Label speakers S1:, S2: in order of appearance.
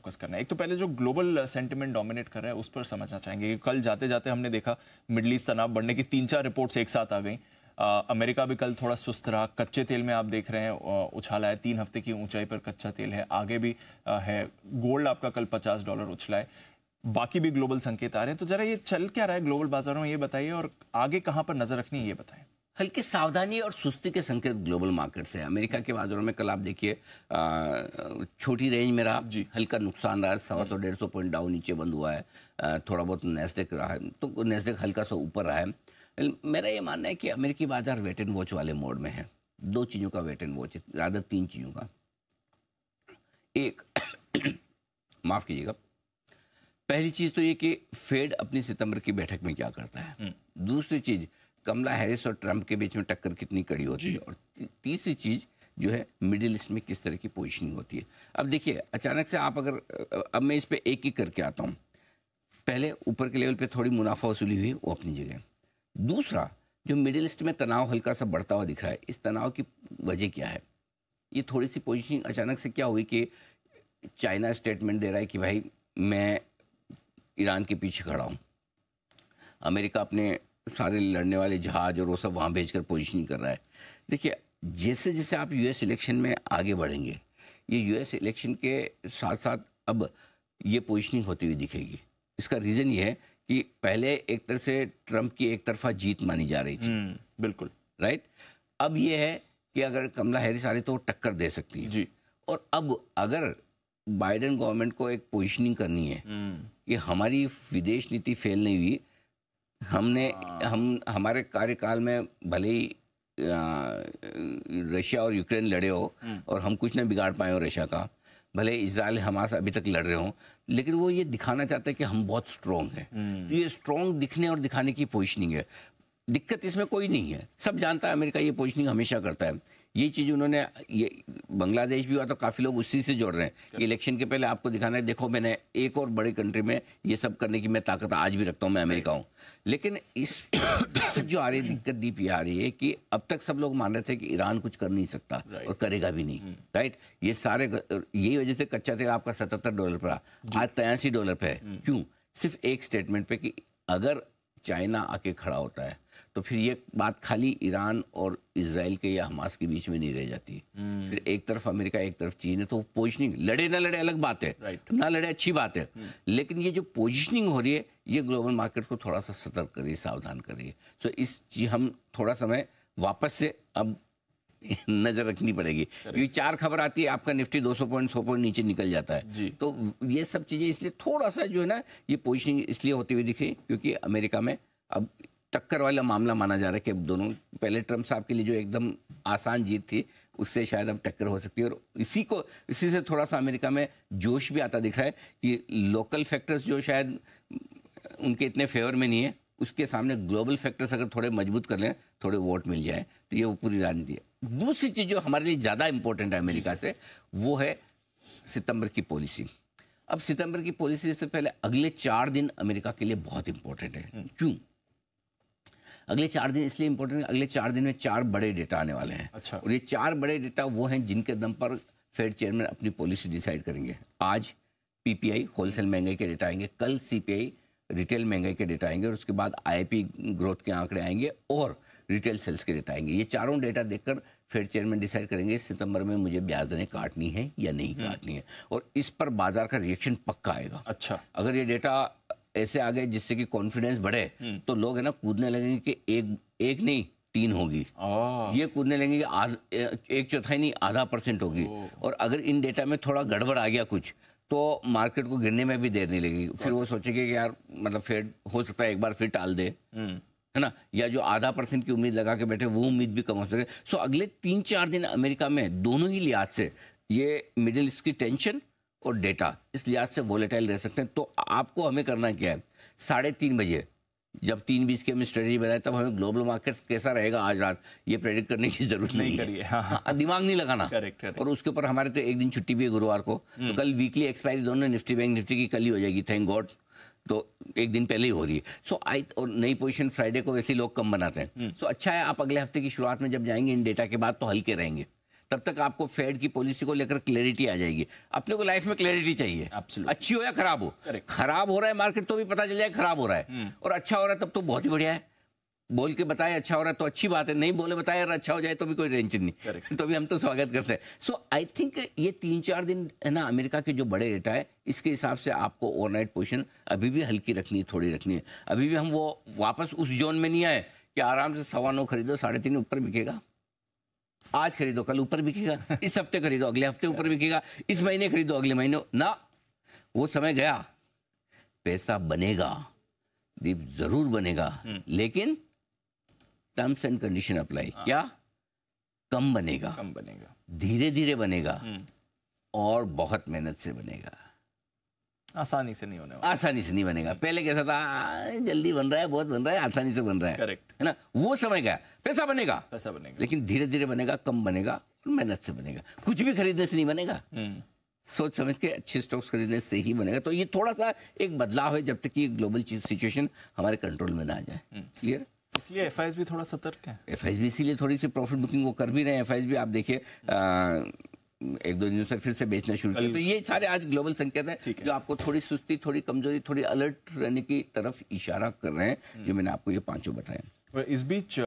S1: Focus करना है। एक तो पहले जो ग्लोबल सेंटिमेंट डोमिनेट कर रहा है उस पर समझना चाहेंगे कि कल जाते जाते हमने देखा मिडल ईस्ट तनाव बढ़ने की 3-4 रिपोर्ट्स एक साथ आ गई। अमेरिका भी कल थोड़ा सुस्त रहा। कच्चे तेल में आप देख रहे हैं उछाला है, 3 हफ्ते की ऊंचाई पर कच्चा तेल है, आगे भी है। गोल्ड आपका कल $50 उछला है। बाकी भी ग्लोबल संकेत आ रहे हैं। तो जरा ये चल क्या रहा है ग्लोबल बाजारों में, ये बताइए, और आगे कहां पर नजर रखनी है ये बताएं।
S2: हल्की सावधानी और सुस्ती के संकेत ग्लोबल मार्केट से। अमेरिका के बाजारों में कल आप देखिए छोटी रेंज में रहा, हल्का नुकसान रहा है, 100-150 पॉइंट डाउन नीचे बंद हुआ है। थोड़ा बहुत नेस्डेक रहा है, तो नेस्डेक हल्का सा ऊपर रहा है। मेरा ये मानना है कि अमेरिकी बाजार वेट एंड वॉच वाले मोड में है। 2 चीज़ों का वेट एंड वॉच है, ज़्यादा 3 चीज़ों का। एक माफ़ कीजिएगा, पहली चीज़ तो ये कि फेड अपनी सितंबर की बैठक में क्या करता है। दूसरी चीज़, कमला हैरिस और ट्रंप के बीच में टक्कर कितनी कड़ी होती है। और तीसरी चीज़ जो है, मिडिल ईस्ट में किस तरह की पोजीशनिंग होती है। अब देखिए, अचानक से आप अगर, अब मैं इस पे एक एक करके आता हूँ। पहले ऊपर के लेवल पे थोड़ी मुनाफा वसूली हुई, वो अपनी जगह। दूसरा, जो मिडिल ईस्ट में तनाव हल्का सा बढ़ता हुआ दिख रहा है, इस तनाव की वजह क्या है। ये थोड़ी सी पोजीशनिंग अचानक से क्या हुई कि चाइना स्टेटमेंट दे रहा है कि भाई मैं ईरान के पीछे खड़ा हूँ। अमेरिका अपने सारे लड़ने वाले जहाज और वो सब वहाँ भेजकर पोजीशनिंग कर रहा है। देखिए, जैसे जैसे आप यूएस इलेक्शन में आगे बढ़ेंगे, ये यूएस इलेक्शन के साथ साथ अब ये पोजीशनिंग होती हुई दिखेगी। इसका रीज़न ये है कि पहले एक तरह से ट्रंप की एक तरफा जीत मानी जा रही थी।
S1: बिल्कुल
S2: राइट। अब ये है कि अगर कमला हैरिस आ रही तो वो टक्कर दे सकती है
S1: जी।
S2: और अब अगर बाइडेन गवर्नमेंट को एक पोजीशनिंग करनी है कि हमारी विदेश नीति फेल नहीं हुई, हम हमारे कार्यकाल में भले ही रशिया और यूक्रेन लड़े हो और हम कुछ नहीं बिगाड़ पाए हो रशिया का, भले इजराइल हमास अभी तक लड़ रहे हो, लेकिन वो ये दिखाना चाहते हैं कि हम बहुत स्ट्रॉन्ग हैं। तो ये स्ट्रॉन्ग दिखने और दिखाने की पोजीशनिंग है। दिक्कत इसमें कोई नहीं है, सब जानता है अमेरिका ये पोजीशनिंग हमेशा करता है। ये चीज़ उन्होंने, ये बांग्लादेश भी हुआ तो काफ़ी लोग उसी से जोड़ रहे हैं कि इलेक्शन के पहले आपको दिखाना है, देखो मैंने एक और बड़ी कंट्री में ये सब करने की मैं ताकत आज भी रखता हूँ, मैं अमेरिका हूँ। लेकिन इस दिक्कत जो आ रही है, दिक्कत दीप ये आ रही है कि अब तक सब लोग मान रहे थे कि ईरान कुछ कर नहीं सकता और करेगा भी नहीं। राइट। ये सारे, यही वजह से कच्चा तेल आपका $77 पर आज $83 पे है। क्यों? सिर्फ एक स्टेटमेंट पे कि अगर चाइना आके खड़ा होता है तो फिर ये बात खाली ईरान और इजराइल के या हमास के बीच में नहीं रह जाती। फिर एक तरफ अमेरिका एक तरफ चीन है, तो पोजीशनिंग, लड़े ना लड़े अलग बात है, ना लड़े अच्छी बात है, लेकिन ये जो पोजीशनिंग हो रही है ये ग्लोबल मार्केट को थोड़ा सा सतर्क कर रही है, सावधान कर रही है। सो इस हम थोड़ा समय वापस से अब नजर रखनी पड़ेगी। ये 4 खबर आती है, आपका निफ्टी 200 पॉइंट 100 पॉइंट नीचे निकल जाता है। तो ये सब चीजें इसलिए थोड़ा सा जो है ना, ये पोजीशनिंग इसलिए होती हुई दिख रही है क्योंकि अमेरिका में अब टक्कर वाला मामला माना जा रहा है कि अब दोनों, पहले ट्रंप साहब के लिए जो एकदम आसान जीत थी उससे शायद अब टक्कर हो सकती है। और इसी से थोड़ा सा अमेरिका में जोश भी आता दिख रहा है कि लोकल फैक्टर्स जो शायद उनके इतने फेवर में नहीं है, उसके सामने ग्लोबल फैक्टर्स अगर थोड़े मजबूत कर लें, थोड़े वोट मिल जाए, तो ये वो पूरी राजनीति है। दूसरी चीज़ जो हमारे लिए ज़्यादा इंपॉर्टेंट है अमेरिका से, वो है सितंबर की पॉलिसी। अब सितंबर की पॉलिसी से पहले अगले 4 दिन अमेरिका के लिए बहुत इंपॉर्टेंट है। क्यों अगले 4 दिन इसलिए इंपॉर्टेंट है? अगले 4 दिन में 4 बड़े डेटा आने वाले हैं।
S1: अच्छा।
S2: और ये 4 बड़े डेटा वो हैं जिनके दम पर फेड चेयरमैन अपनी पॉलिसी डिसाइड करेंगे। आज पीपीआई होलसेल महंगाई के डेटा आएंगे, कल सीपीआई रिटेल महंगाई के डेटा आएंगे, और उसके बाद आईआईपी ग्रोथ के आंकड़े आएंगे और रिटेल सेल्स के डेटा आएंगे। ये चारों डेटा देखकर फेड चेयरमैन डिसाइड करेंगे सितंबर में मुझे ब्याज दरें काटनी है या नहीं काटनी है, और इस पर बाजार का रिएक्शन पक्का आएगा।
S1: अच्छा। अगर
S2: ये डेटा ऐसे आ गए जिससे कि कॉन्फिडेंस बढ़े, तो लोग है ना कूदने लगेंगे कि एक नहीं 3 होगी, ये कूदने लगेंगे कि 1/4 नहीं ½ % होगी। और अगर इन डेटा में थोड़ा गड़बड़ आ गया कुछ, तो मार्केट को गिरने में भी देर नहीं लगेगी। फिर वो सोचेंगे कि यार मतलब फेड हो सकता है एक बार फिर टाल दे, है ना, या जो ½ % की उम्मीद लगा के बैठे वो उम्मीद भी कम हो सके। सो अगले 3-4 दिन अमेरिका में दोनों ही लिहाज से, ये मिडिल ईस्ट की टेंशन और डेटा, इस लिहाज से वोलेटाइल रह सकते हैं। तो आपको हमें करना क्या है, 3:30 बजे जब 3:20 की हमें स्ट्रेटेजी बनाए, तब हमें ग्लोबल मार्केट कैसा रहेगा आज रात ये प्रेडिक्ट करने की जरूरत नहीं है। हाँ, दिमाग नहीं लगाना। करेक्ट। और उसके ऊपर हमारे तो एक दिन छुट्टी भी है गुरुवार को, तो कल वीकली एक्सपायरी दोनों निफ्टी बैंक निफ्टी की कल ही हो जाएगी, थैंक गॉड, तो एक दिन पहले ही हो रही है। और नई पोजीशन फ्राइडे को वैसे लोग कम बनाते हैं। अच्छा है, आप अगले हफ्ते की शुरुआत में जब जाएंगे इन डेटा के बाद तो हल्के रहेंगे, तब तक आपको फेड की पॉलिसी को लेकर क्लैरिटी आ जाएगी। अपने को लाइफ में क्लैरिटी चाहिए, अच्छी हो या खराब हो। खराब हो रहा है मार्केट तो भी पता चल जाए खराब हो रहा है, और अच्छा हो रहा है तब तो बहुत ही बढ़िया है। बोल के बताए अच्छा हो रहा है तो अच्छी बात है, नहीं बोले बताए अगर अच्छा हो जाए तो भी कोई टेंशन नहीं, तो भी हम तो स्वागत करते हैं। सो आई थिंक ये 3-4 दिन है ना, अमेरिका के जो बड़े डेटा है इसके हिसाब से आपको ओवरनाइट पोजीशन अभी भी हल्की रखनी है, थोड़ी रखनी है। अभी भी हम वो वापस उस जोन में नहीं आए कि आराम से 9.25 खरीदो, 3.5 ऊपर बिकेगा, आज खरीदो कल ऊपर बिकेगा, इस हफ्ते खरीदो अगले हफ्ते ऊपर बिकेगा, इस महीने खरीदो अगले महीने ना। वो समय गया, पैसा बनेगा, दीप जरूर बनेगा, लेकिन टर्म्स एंड कंडीशन अप्लाई। क्या? कम बनेगा, धीरे धीरे बनेगा, और बहुत मेहनत से बनेगा,
S1: आसानी से नहीं होने वाला।
S2: आसानी से नहीं बनेगा। पहले कैसा था, जल्दी बन रहा है, बहुत बन रहा है, आसानी से बन रहा है,
S1: करेक्ट
S2: है ना। वो समय गया, पैसा बनेगा, लेकिन धीरे धीरे बनेगा, कम बनेगा और मेहनत से बनेगा। कुछ भी खरीदने से नहीं बनेगा, सोच समझ के अच्छे स्टॉक्स खरीदने से ही बनेगा। तो ये थोड़ा सा एक बदलाव है जब तक कि ग्लोबल सिचुएशन हमारे कंट्रोल में ना आ जाए। क्लियर?
S1: इसलिए एफआईएस भी थोड़ा सतर्क है।
S2: एफआईएस भी इसीलिए थोड़ी सी प्रॉफिट बुकिंग वो कर भी रहे हैं। एफआईएस भी आप देखिए 1-2 दिनों से फिर से बेचना शुरू किया। तो ये सारे आज ग्लोबल संकेत हैं जो आपको थोड़ी सुस्ती, थोड़ी कमजोरी, थोड़ी अलर्ट रहने की तरफ इशारा कर रहे हैं, जो मैंने आपको ये 5 बताए।
S1: इस बीच